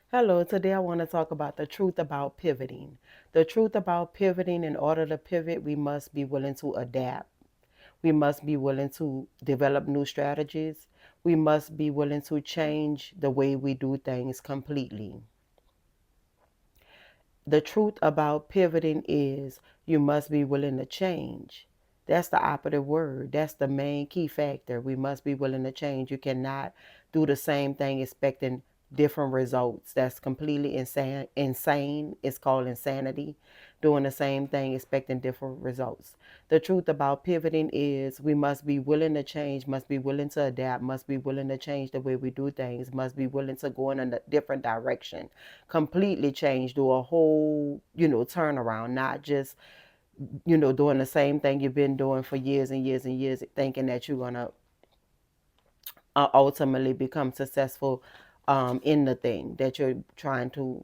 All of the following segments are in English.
Hello, today I want to talk about the truth about pivoting. The truth about pivoting, in order to pivot, we must be willing to adapt. We must be willing to develop new strategies. We must be willing to change the way we do things completely. The truth about pivoting is you must be willing to change. That's the operative word. That's the main key factor. We must be willing to change. You cannot do the same thing expecting different results. That's completely insane. It's called insanity. Doing the same thing expecting different results. The truth about pivoting is we must be willing to change, must be willing to adapt, must be willing to change the way we do things, must be willing to go in a different direction, completely change, do a whole, turnaround, not just, doing the same thing you've been doing for years and years and years, thinking that you're going to ultimately become successful in the thing that you're trying to,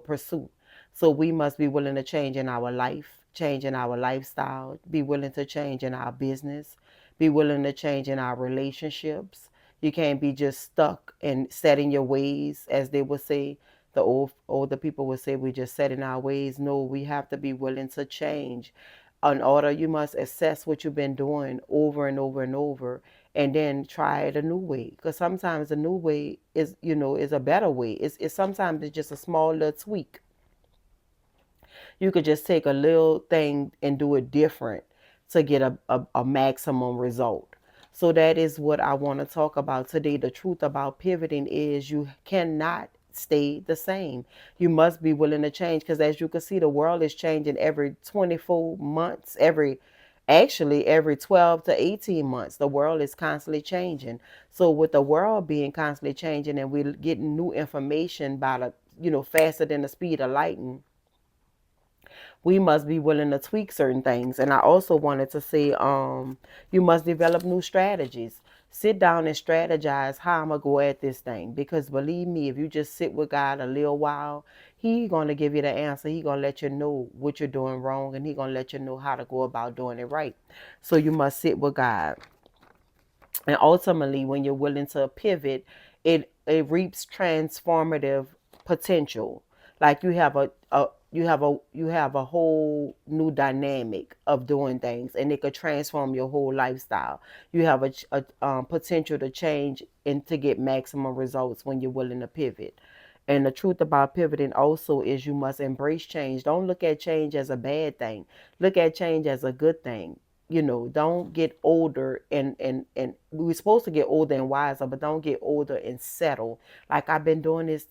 pursue. So we must be willing to change in our life, change in our lifestyle, be willing to change in our business, be willing to change in our relationships. You can't be just stuck and set in your ways, as they would say. The older people would say we just set in our ways. No, we have to be willing to change. In order, you must assess what you've been doing over and over and over, and then try it a new way, because sometimes a new way is a better way. It's sometimes it's just a small little tweak. You could just take a little thing and do it different to get a maximum result. So that is what I want to talk about today. The truth about pivoting is you cannot stay the same. You must be willing to change, because as you can see, the world is changing every 24 months, every 12 to 18 months. The world is constantly changing. So with the world being constantly changing and we're getting new information by the, faster than the speed of lighting, we must be willing to tweak certain things. And I also wanted to say, you must develop new strategies. Sit down and strategize how I'm gonna go at this thing. Because believe me, if you just sit with God a little while, He gonna give you the answer. He gonna let you know what you're doing wrong, and He gonna let you know how to go about doing it right. So you must sit with God. And ultimately, when you're willing to pivot, it reaps transformative potential. Like you have a whole new dynamic of doing things, and it could transform your whole lifestyle. You have a potential to change and to get maximum results when you're willing to pivot. And the truth about pivoting also is you must embrace change. Don't look at change as a bad thing. Look at change as a good thing. Don't get older and we're supposed to get older and wiser, but don't get older and settle. Like, I've been doing this